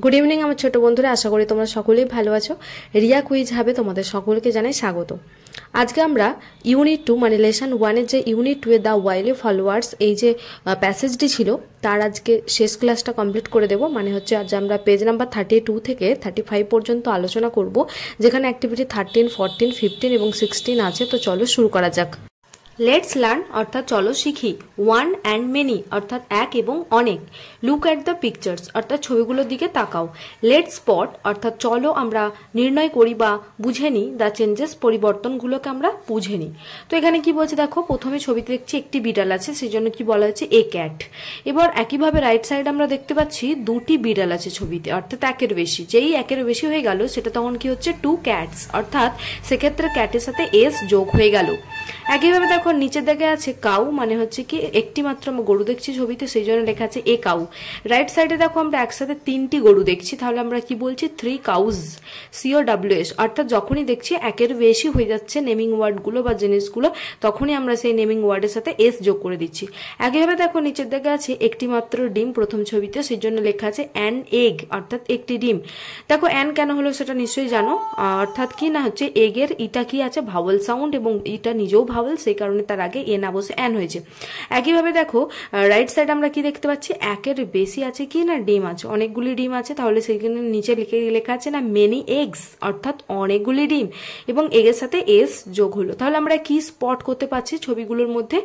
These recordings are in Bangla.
গুড ইভিনিং আমার ছোট বন্ধুরা, আশা করি তোমরা সকলেই ভালো আছো। রিয়া কুইজ হাবে তোমাদের সকলকে জানাই স্বাগত। আজকে আমরা ইউনিট 2 মানে লেসন 1 এর যে ইউনিট 2 এর দ্য ওয়াইলি ফলোয়ার্স এই যে প্যাসেজটি ছিল তার আজকে শেষ ক্লাসটা কমপ্লিট করে দেব। মানে হচ্ছে আজ আমরা পেজ নাম্বার 32 থেকে 35 পর্যন্ত আলোচনা করব, যেখানে অ্যাক্টিভিটি 13, 14, 15 এবং 16 আছে। তো চলো শুরু করা যাক। লেটস লার্ন অর্থাৎ চলো শিখি। ওয়ান অ্যান্ড মেনি অর্থাৎ এক এবং অনেক। লুক অ্যাট দ্য পিকচার্স অর্থাৎ ছবিগুলোর দিকে তাকাও। লেটস স্পট অর্থাৎ চলো আমরা নির্ণয় করি বা বুঝে নিই দ্য চেঞ্জেস পরিবর্তনগুলোকে আমরা বুঝে নিই। তো এখানে কি বলছে দেখো, প্রথমে ছবিতে দেখছি একটি বিড়াল আছে, সেই জন্য কি বলা হচ্ছে এ ক্যাট। এবার একইভাবে রাইট সাইড আমরা দেখতে পাচ্ছি দুটি বিড়াল আছে ছবিতে, অর্থাৎ একের বেশি। যেই একের বেশি হয়ে গেল সেটা তখন কি হচ্ছে টু ক্যাটস, অর্থাৎ সেক্ষেত্রে ক্যাটের সাথে এস যোগ হয়ে গেল। একইভাবে দেখো নিচের দিকে আছে কাউ, মানে হচ্ছে কি একটি মাত্র গরু দেখছি ছবিতে, সেই জন্য লেখা আছে এ কাউ। রাইট সাইডে দেখো আমরা একসাথে তিনটি গরু দেখছি, তাহলে আমরা কি বলছি থ্রি কাউজ, COWS। অর্থাৎ যখনই দেখছি একের বেশি হয়ে যাচ্ছে নেমিং ওয়ার্ডগুলো বা জিনিসগুলো, তখনই আমরা সেই নেমিং ওয়ার্ডের সাথে এস যোগ করে দিচ্ছি। একইভাবে দেখো নিচের দিকে আছে একটি মাত্র ডিম প্রথম ছবিতে, সেই জন্য লেখা আছে অ্যান এগ, অর্থাৎ একটি ডিম। দেখো অ্যান কেন হলো সেটা নিশ্চয়ই জানো, অর্থাৎ কি না হচ্ছে এগের ইটা কি আছে ভাওয়েল সাউন্ড, এবং ইটা নিজেও ভাওয়েল, সেই কারণে তার আগে এ না বসে অ্যান হয়েছে। একইভাবে দেখো রাইট সাইড আমরা কি দেখতে পাচ্ছি একের বেশি আছে কি না ডিম আছে, অনেকগুলি ডিম আছে, তাহলে সেখানে নিচে লেখা আছে না মেনি এগস, অর্থাৎ অনেকগুলি ডিম, এবং এগের সাথে এস যোগ হলো। তাহলে আমরা কি স্পট করতে পারছি ছবিগুলোর মধ্যে,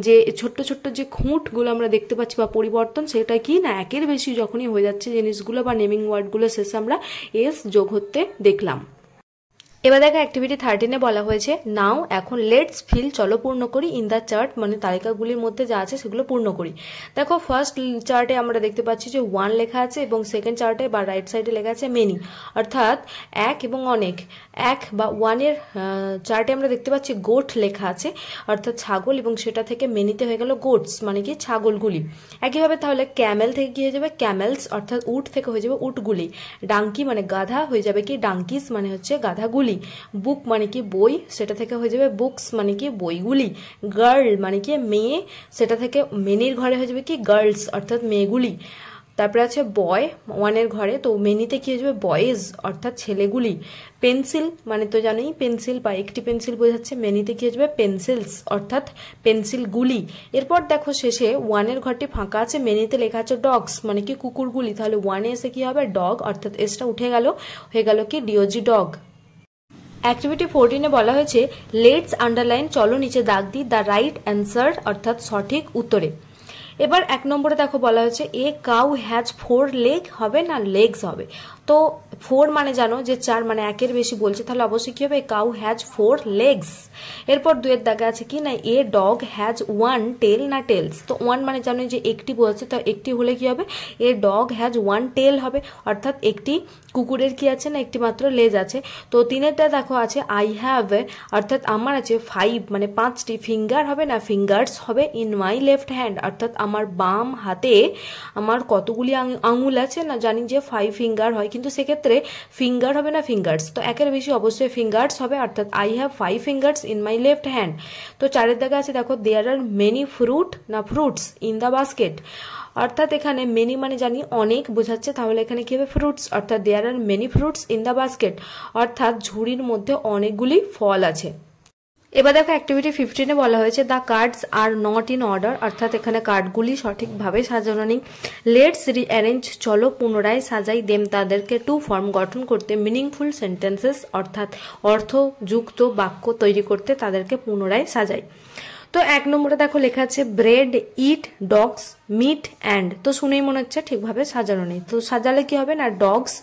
যে ছোট্ট ছোট্ট যে খুঁটগুলো আমরা দেখতে পাচ্ছি বা পরিবর্তন, সেটা কি না একের বেশি যখনই হয়ে যাচ্ছে জিনিসগুলো বা নেমিং ওয়ার্ডগুলো শেষে আমরা এস যোগ হতে দেখলাম। এবার দেখো অ্যাক্টিভিটি 13-এ বলা হয়েছে নাও এখন লেটস ফিল, চলো পূর্ণ করি ইন দ্য চার্ট, মানে তালিকাগুলির মধ্যে যা আছে সেগুলো পূর্ণ করি। দেখো ফার্স্ট চার্টে আমরা দেখতে পাচ্ছি যে ওয়ান লেখা আছে, এবং সেকেন্ড চার্টে বা রাইট সাইডে লেখা আছে মেনি, অর্থাৎ এক এবং অনেক। এক বা ওয়ানের চার্টে আমরা দেখতে পাচ্ছি গোট লেখা আছে, অর্থাৎ ছাগল, এবং সেটা থেকে মেনিতে হয়ে গেল গোটস, মানে কি ছাগলগুলি। একইভাবে তাহলে ক্যামেল থেকে কি হয়ে যাবে ক্যামেলস, অর্থাৎ উট থেকে হয়ে যাবে উটগুলি। ডাঙ্কি মানে গাধা হয়ে যাবে কি ডাঙ্কিস, মানে হচ্ছে গাধাগুলি। বুক মানে কি বই, সেটা থেকে হয়ে যাবে বুকস, মানে কি বইগুলি। গার্ল মানে কি মেয়ে, সেটা থেকে মেনির ঘরে হয়ে যাবে কি গার্লস, অর্থাৎ মেয়েগুলি। তারপরে আছে বয় ওয়ানের ঘরে, তো মেনিতে কি হয়ে যাবে বয়েজ, অর্থাৎ ছেলেগুলি। পেন্সিল মানে তো জানোই পেন্সিল বা একটি পেন্সিল বোঝাচ্ছে, মেনিতে কি হয়ে যাবে পেন্সিলস, অর্থাৎ পেন্সিলগুলি। এরপর দেখো শেষে ওয়ানের ঘরটি ফাঁকা আছে, মেনিতে লেখা আছে ডগস, মানে কি কুকুরগুলি, তাহলে ওয়ানে এসে কি হবে ডগ, অর্থাৎ এসটা উঠে গেল, হয়ে গেল কি ডিওজি ডগ। অ্যাক্টিভিটি 14-এ বলা হয়েছে লেটস আন্ডারলাইন, চলো নিচে দাগ দিই দ্য রাইট অ্যান্সার, অর্থাৎ সঠিক উত্তরে। এবার এক নম্বরে দেখো বলা হয়েছে এ কাউ হ্যাজ 4 লেগ, হবে না লেগস হবে। তো 4 মানে জানো যে 4, মানে একের বেশি বলছে, তাহলে অবশ্যই কি হবে কাউ হ্যাজ 4 লেগস। এরপর দুয়ের দাগে আছে কি না এ ডগ হ্যাজ 1 টেল, না টেলস। তো 1 মানে জানো যে একটি বোঝাচ্ছে, তো একটি হলে কি হবে এ ডগ হ্যাজ 1 টেল হবে, অর্থাৎ একটি কুকুরের কি আছে না একটি মাত্র লেজ আছে। তো 3-এরটা দেখো আছে আই হ্যাভ, অর্থাৎ আমার আছে 5 মানে 5টি ফিঙ্গার, হবে না ফিঙ্গার্স হবে ইন মাই লেফট হ্যান্ড, অর্থাৎ আমার বাম হাতে আমার কতগুলি আঙুল আছে না, জানি যে 5 ফিঙ্গার হয়, কিন্তু সেক্ষেত্রে ফিঙ্গার হবে না ফিঙ্গার্স, তো একের বেশি অবশ্যই ফিঙ্গার্স হবে, অর্থাৎ I have 5 fingers in my left hand. তো 4-এর দাগে আছে দেখো দেয়ার আর মেনি ফ্রুট না ফ্রুটস ইন দ্য বাস্কেট, অর্থাৎ এখানে মেনি মানে জানি অনেক বোঝাচ্ছে, তাহলে এখানে কি হবে ফ্রুটস, অর্থাৎ there are many fruits in the basket, অর্থাৎ ঝুড়ির মধ্যে অনেকগুলি ফল আছে। এবার দেখো অ্যাক্টিভিটি 15-এ বলা হয়েছে the cards are not in order, অর্থাৎ এখানে কার্ডগুলি সঠিকভাবে সাজানো নেই। লেটস রিঅ্যারেঞ্জ, চলো পুনরায় সাজাই দেম, তাদেরকে টু ফর্ম গঠন করতে মিনিংফুল সেন্টেন্সেস, অর্থাৎ অর্থযুক্ত বাক্য তৈরি করতে তাদেরকে পুনরায় সাজাই। তো এক নম্বরে দেখো লেখা আছে bread eat dogs meat and, তো শুনেই মনে হচ্ছে ঠিকভাবে সাজানো নেই। তো সাজালে কি হবে না dogs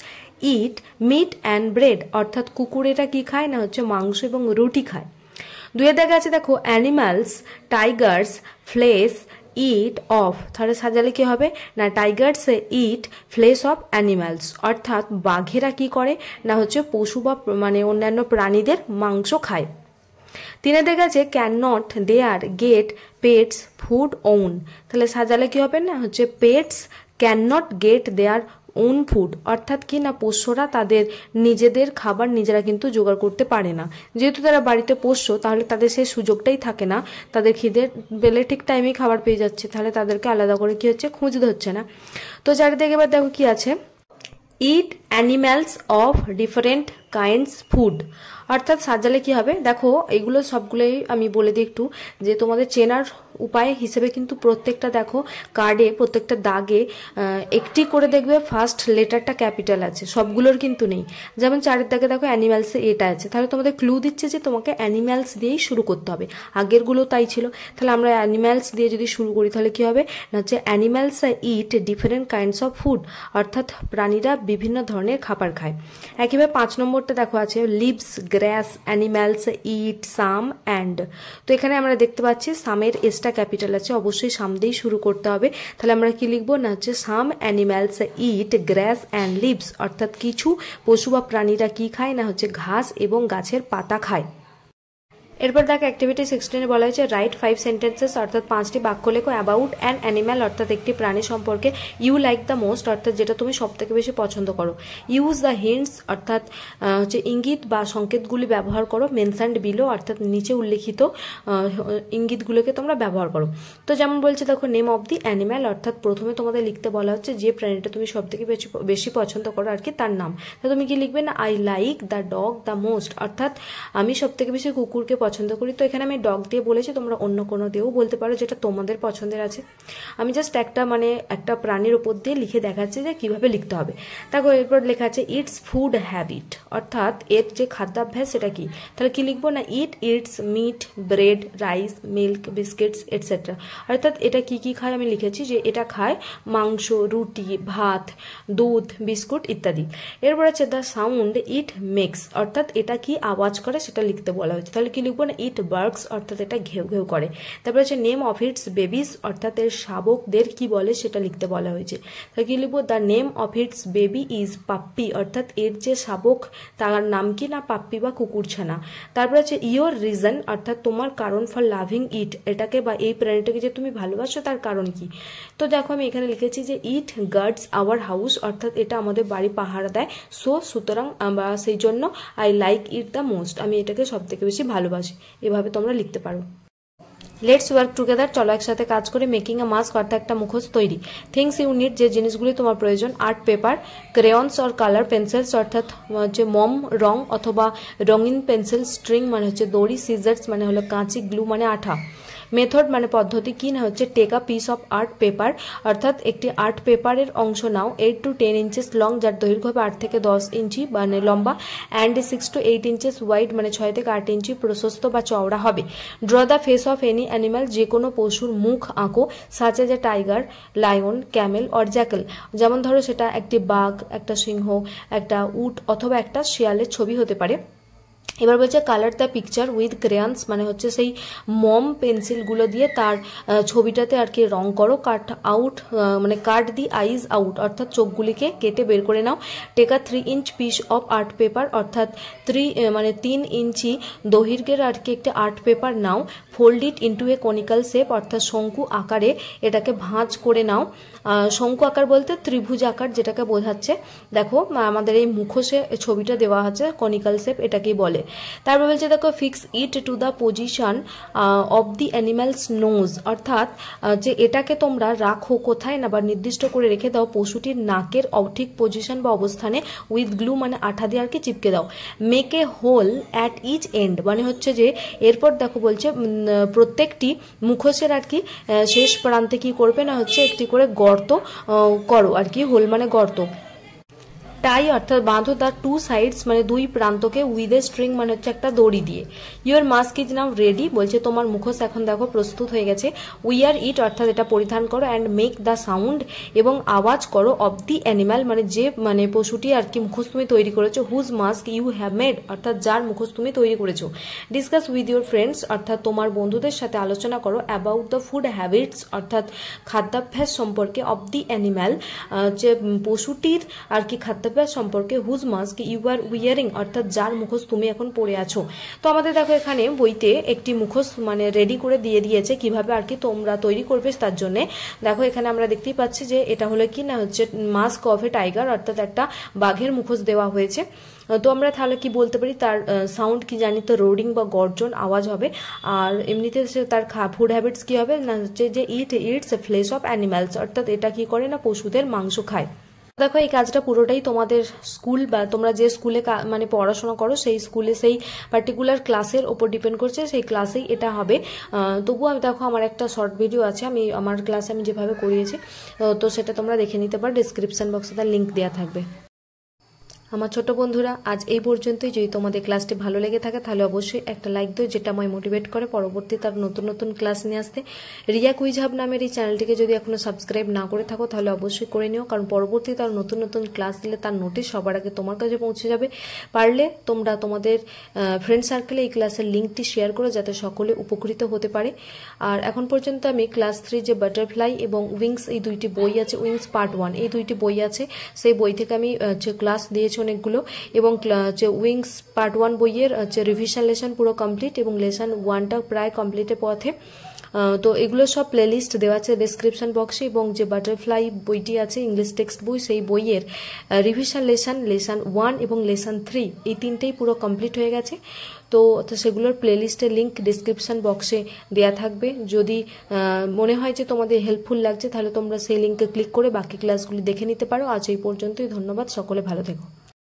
it meet and bread, অর্থাৎ কুকুরেরা কি খায় না হচ্ছে মাংস এবং রুটি খায়। দুয়ের দাগে আছে দেখো animals Tigers flash it off, তাহলে সাজালে কি হবে না Tigers it flash of animals, অর্থাৎ বাঘেরা কি করে না হচ্ছে পশু বা মানে অন্যান্য প্রাণীদের মাংস খায়। 3-এর দিকে আছে can not their get pets food own, তাহলে সাজালে কি হবে না হচ্ছে pets can not get their own food, অর্থাৎ কি না পোষ্যরা তাদের নিজেদের খাবার নিজেরা কিন্তু জোগাড় করতে পারে না, যেহেতু তারা বাড়িতে পোষ্য, তাহলে তাদের সেই সুযোগটাই থাকে না, তাদের খিদের বেলে ঠিক টাইমে খাবার পেয়ে যাচ্ছে, তাহলে তাদেরকে আলাদা করে কি হচ্ছে খুঁজতে হচ্ছে না। তো চারিদিকে এবার দেখো কি আছে eat animals of different kinds food. অর্থাৎ সাজালে কি হবে, দেখো এগুলো সবগুলোই আমি বলে দিই একটু, যে তোমাদের চেনার উপায় হিসেবে কিন্তু প্রত্যেকটা দেখো কার্ডে প্রত্যেকটা দাগে একটি করে দেখবে ফার্স্ট লেটারটা ক্যাপিটাল আছে, সবগুলোর কিন্তু নেই। যেমন 4 দাগে দেখো অ্যানিম্যালসে এটা আছে, তাহলে তোমাদের ক্লু দিচ্ছে যে তোমাকে অ্যানিম্যালস দিয়েই শুরু করতে হবে। আগেরগুলো তাই ছিল, তাহলে আমরা অ্যানিম্যালস দিয়ে যদি শুরু করি তাহলে কি হবে না, হচ্ছে animals it different kinds of food, অর্থাৎ প্রাণীরা বিভিন্ন ধরনের খাবার খায়। একইভাবে 5 নম্বরটা দেখো আছে leaves, grass, animals eat some and. তো এখানে আমরা দেখতে পাচ্ছি সামের এসটা ক্যাপিটাল আছে, অবশ্যই সাম দিয়েই শুরু করতে হবে। তাহলে আমরা কি লিখবো না, হচ্ছে some animals eat grass and leaves, অর্থাৎ কিছু পশু বা প্রাণীরা কি খায় না, হচ্ছে ঘাস এবং গাছের পাতা খায়। এরপর দেখো অ্যাক্টিভিটি 16 বলা হয়েছে রাইট 5 সেন্টেন্সেস, অর্থাৎ 5টি বাক্য লেখো অ্যাবাউট অ্যান অ্যানিম্যাল, অর্থাৎ একটি প্রাণী সম্পর্কে, ইউ লাইক দ্য মোস্ট, অর্থাৎ যেটা তুমি সব থেকে বেশি পছন্দ করো। ইউজ দ্য হিন্টস, অর্থাৎ হচ্ছে ইঙ্গিত বা সংকেতগুলি ব্যবহার করো। মেনশনড বিলো, অর্থাৎ নিচে উল্লেখিত ইঙ্গিতগুলোকে তোমরা ব্যবহার করো। তো যেমন বলছে দেখো নেম অফ দি অ্যানিম্যাল, অর্থাৎ প্রথমে তোমাদের লিখতে বলা হচ্ছে যে প্রাণীটা তুমি সব থেকে বেশি পছন্দ করো আর কি, তার নাম। তো তুমি কি লিখবে না, I like the dog the most, অর্থাৎ আমি সব থেকে বেশি কুকুরকে পছন্দ করি। তো এখানে আমি ডগ দিয়ে বলেছি, তোমরা অন্য কোনো দিয়েও বলতে পারো যেটা তোমাদের পছন্দের আছে। আমি জাস্ট একটা প্রাণীর উপর দিয়ে লিখে দেখাচ্ছি যে কিভাবে লিখতে হবে। দেখো এরপর লেখা আছে ইটস ফুড হ্যাবিট, অর্থাৎ এর যে খাদ্যাভ্যাস সেটা কি, তাহলে কি লিখবো না, eats meat, bread, rice, milk, biscuits etcetera, অর্থাৎ এটা কি কি খায় আমি লিখেছি যে এটা খায় মাংস, রুটি, ভাত, দুধ, বিস্কুট ইত্যাদি। এরপর আছে দ্য সাউন্ড ইট মেক্স, অর্থাৎ এটা কি আওয়াজ করে সেটা লিখতে বলা হয়েছে। তাহলে কি লিখবো না, ইট বার্কস, অর্থাৎ এটা ঘেউ ঘেউ করে। তারপর হচ্ছে নেম অফ ইটস বেবিস, অর্থাৎ এর শাবকদের কি বলে সেটা লিখতে বলা হয়েছে। তাহলে কি লিখবো, the name of its baby is puppy, অর্থাৎ এর যে শাবক তার নাম কি না পাপ্পি বা কুকুরছানা। তারপর হচ্ছে ইয়োর রিজন, অর্থাৎ তোমার কারণ ফর লাভিং ইট, এটাকে বা এই প্রাণীটাকে যে তুমি ভালোবাসো তার কারণ কি। তো দেখো আমি এখানে লিখেছি যে ইট গার্ডস আওয়ার হাউস, অর্থাৎ এটা আমাদের বাড়ি পাহারা দেয়, সুতরাং বা সেই জন্য I like it the most, আমি এটাকে সব থেকে বেশি ভালোবাসি। এভাবে তোমরা লিখতে পারো। লেটস ওয়ার্ক টুগেদার, চলো একসাথে কাজ করে মেকিং এ মাস্ক, অর্থাৎ একটা মুখোশ তৈরি। থিংস ইউ নিড, যে জিনিসগুলি তোমার প্রয়োজন, art paper, crayons or colour pencils, অর্থাৎ হচ্ছে মোম রং অথবা রঙিন পেন্সিল, স্ট্রিং মানে হচ্ছে দড়ি, সিজার্স মানে হলো কাঁচি, গ্লু মানে আঠা। মেথড মানে পদ্ধতি, কি না হচ্ছে take a piece of art paper, অর্থাৎ একটি আর্ট পেপারের অংশ নাও 8 to 10 ইঞ্চেস লং, যার দৈর্ঘ্য হবে 8 থেকে 10 ইঞ্চি মানে লম্বা, অ্যান্ড 6 to 8 ইঞ্চেস ওয়াইড মানে 6 থেকে 8 ইঞ্চি প্রশস্ত বা চওড়া হবে। Draw the face of any animal, যে কোনো পশুর মুখ আঁকো, such as a tiger, lion, Camel or Jekyll, যেমন ধরো সেটা একটি বাঘ, একটা সিংহ, একটা উট অথবা একটা শিয়ালের ছবি হতে পারে। এবার বলছে colour the picture with crayons, মানে হচ্ছে সেই মম পেন্সিলগুলো দিয়ে তার ছবিটাতে আর কি রং করো। কাট আউট মানে কাট দি আইজ আউট, অর্থাৎ চোখগুলিকে কেটে বের করে নাও। Take a 3 inch piece of art paper, অর্থাৎ 3 ইঞ্চি দৈর্ঘ্যের আর কি একটি আর্ট পেপার নাও। Fold it into a conical shape, অর্থাৎ শঙ্কু আকারে এটাকে ভাঁজ করে নাও। শঙ্কু আকার বলতে ত্রিভুজ আকার যেটাকে বোঝাচ্ছে। দেখো আমাদের এই মুখোশে ছবিটা দেওয়া আছে, কনিক্যাল শেপ এটাকেই বলে। তারপর বলছে দেখো fix it to the position of the animal's nose, অর্থাৎ যে এটাকে তোমরা রাখো কোথায় না বা নির্দিষ্ট করে রেখে দাও পশুটির নাকের ঠিক পজিশন বা অবস্থানে, উইথ গ্লু মানে আঠা দিয়ে আর কি চিপকে দাও। Make a hole at each end, মানে হচ্ছে যে এরপর দেখো বলছে প্রত্যেকটি মুখোশের আর কি শেষ প্রান্তে কি করবে না হচ্ছে একটি করে গর্ত করো আর কি, হোল মানে গর্ত। টাই অর্থাৎ বাঁধো তার 2 সাইডস মানে 2 প্রান্তকে উইথ এ স্ট্রিং মানে হচ্ছে একটা দড়ি দিয়ে। Your mask is now ready, বলছে তোমার মুখোশ এখন দেখো প্রস্তুত হয়ে গেছে। উইয়ার ইট অর্থাৎ এটা পরিধান করো, অ্যান্ড মেক দ্য সাউন্ড এবং আওয়াজ করো, অফ দি অ্যানিম্যাল মানে যে মানে পশুটি আর কি মুখোশ তুমি তৈরি করেছো, whose mask you have made অর্থাৎ যার মুখোশ তুমি তৈরি করেছো। ডিসকাস উইথ ইউর ফ্রেন্ডস অর্থাৎ তোমার বন্ধুদের সাথে আলোচনা করো অ্যাবাউট দ্য ফুড হ্যাবিটস অর্থাৎ খাদ্যাভ্যাস সম্পর্কে, অফ দি অ্যানিম্যাল যে পশুটির আর কি খাদ্যাভ্যাস সম্পর্কে, whose mask you are wearing অর্থাৎ যার মুখোশ তুমি এখন পরে আছো। তো আমাদের দেখো এখানে বইতে একটি মুখোশ মানে রেডি করে দিয়ে দিয়েছে কিভাবে আর কি তোমরা তৈরি করবে তার জন্য। দেখো এখানে আমরা দেখতেই পাচ্ছি যে এটা হলো কি না হচ্ছে মাস্ক অফ এ টাইগার অর্থাৎ একটা বাঘের মুখোশ দেওয়া হয়েছে। তো আমরা তাহলে কি বলতে পারি, তার সাউন্ড কি জানি তো রোডিং বা গর্জন আওয়াজ হবে। আর এমনিতে তার ফুড হ্যাবিটস কি হবে না হচ্ছে যে ইটস ফ্লেশ অফ অ্যানিম্যালস অর্থাৎ এটা কি করে না পশুদের মাংস খায়। দেখো এই কাজটা পুরোটাই তোমাদের স্কুল বা তোমরা যে স্কুলে মানে পড়াশোনা করো সেই স্কুলে সেই পার্টিকুলার ক্লাসের ওপর ডিপেন্ড করছে, সেই ক্লাসেই এটা হবে। তবুও আমি দেখো আমার একটা শর্ট ভিডিও আছে, আমি আমার ক্লাসে আমি যেভাবে করিয়েছি, তো সেটা তোমরা দেখে নিতে পারো, ডিসক্রিপশন বক্সে তার লিঙ্ক দেওয়া থাকবে। আমার ছোট বন্ধুরা আজ এই পর্যন্তই। যদি তোমাদের ক্লাসটি ভালো লেগে থাকে তাহলে অবশ্যই একটা লাইক দিও, যেটা আমায় মোটিভেট করে পরবর্তী তার নতুন নতুন ক্লাস নিয়ে আসতে। রিয়া কুইজ হাব নামের এই চ্যানেলটিকে যদি এখনো সাবস্ক্রাইব না করে থাকো তাহলে অবশ্যই করে নিও, কারণ পরবর্তী তার নতুন নতুন ক্লাস দিলে তার নোটিশ সবার আগে তোমার কাছে পৌঁছে যাবে। পারলে তোমরা তোমাদের ফ্রেন্ড সার্কেলে এই ক্লাসের লিঙ্কটি শেয়ার করো যাতে সকলে উপকৃত হতে পারে। আর এখন পর্যন্ত আমি ক্লাস 3 যে বাটারফ্লাই এবং উইংস এই দুইটি বই আছে, উইংস পার্ট 1 এই দুইটি বই আছে, সেই বই থেকে আমি যে ক্লাস দিয়েছি অনেকগুলো, এবং যে উইংস পার্ট 1 বইয়ের যে রিভিশন লেসন পুরো কমপ্লিট এবং লেসন 1টা প্রায় কমপ্লিটের পথে। তো এগুলো সব প্লেলিস্ট দেওয়া আছে ডিসক্রিপশন বক্সে, এবং যে বাটারফ্লাই বইটি আছে ইংলিশ টেক্সট বই, সেই বইয়ের রিভিশন লেসন 1 এবং লেসন 3 এই তিনটেই পুরো কমপ্লিট হয়ে গেছে। তো সেগুলোর প্লেলিস্টের লিঙ্ক ডিসক্রিপশন বক্সে দেওয়া থাকবে। যদি মনে হয় যে তোমাদের হেল্পফুল লাগছে তাহলে তোমরা সেই লিঙ্কে ক্লিক করে বাকি ক্লাসগুলি দেখে নিতে পারো। আজ এই পর্যন্তই, ধন্যবাদ, সকলে ভালো থেকো।